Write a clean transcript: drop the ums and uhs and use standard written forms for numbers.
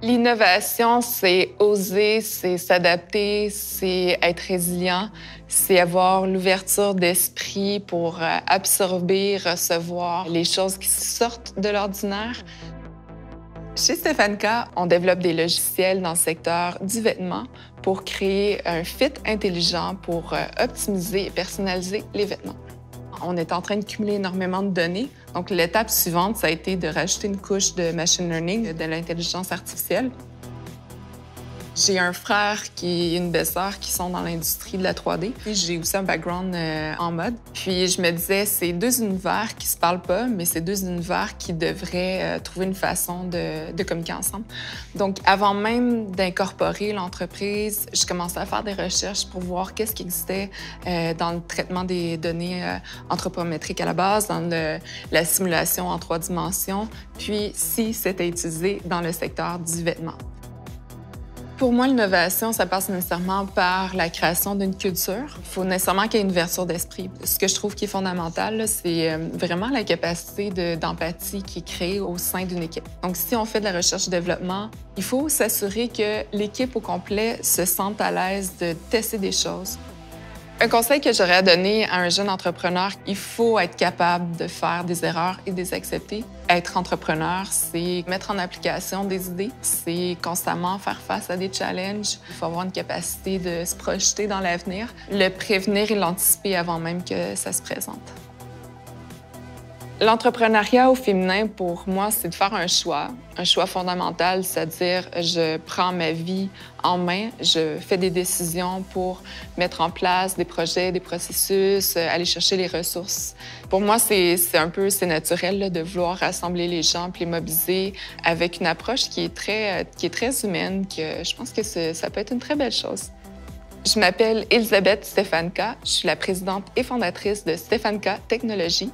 L'innovation, c'est oser, c'est s'adapter, c'est être résilient, c'est avoir l'ouverture d'esprit pour absorber, recevoir les choses qui sortent de l'ordinaire. Chez Stefanka, on développe des logiciels dans le secteur du vêtement pour créer un fit intelligent pour optimiser et personnaliser les vêtements. On est en train de cumuler énormément de données. Donc, l'étape suivante, ça a été de rajouter une couche de machine learning, de l'intelligence artificielle. J'ai un frère et une belle-sœur qui sont dans l'industrie de la 3D. Puis j'ai aussi un background en mode. Puis je me disais, c'est deux univers qui se parlent pas, mais c'est deux univers qui devraient trouver une façon de communiquer ensemble. Donc, avant même d'incorporer l'entreprise, je commençais à faire des recherches pour voir qu'est-ce qui existait dans le traitement des données anthropométriques à la base, dans la simulation en 3 dimensions, puis si c'était utilisé dans le secteur du vêtement. Pour moi, l'innovation, ça passe nécessairement par la création d'une culture. Il faut nécessairement qu'il y ait une ouverture d'esprit. Ce que je trouve qui est fondamental, c'est vraiment la capacité d'empathie qui est créée au sein d'une équipe. Donc, si on fait de la recherche et développement, il faut s'assurer que l'équipe au complet se sente à l'aise de tester des choses. Un conseil que j'aurais à donner à un jeune entrepreneur, il faut être capable de faire des erreurs et de les accepter. Être entrepreneur, c'est mettre en application des idées, c'est constamment faire face à des challenges. Il faut avoir une capacité de se projeter dans l'avenir, le prévenir et l'anticiper avant même que ça se présente. L'entrepreneuriat au féminin, pour moi, c'est de faire un choix fondamental, c'est-à-dire je prends ma vie en main, je fais des décisions pour mettre en place des projets, des processus, aller chercher les ressources. Pour moi, c'est naturel là, de vouloir rassembler les gens puis les mobiliser avec une approche qui est très humaine, que je pense que ça peut être une très belle chose. Je m'appelle Elisabeth Stefanka, je suis la présidente et fondatrice de Stefanka Technologies.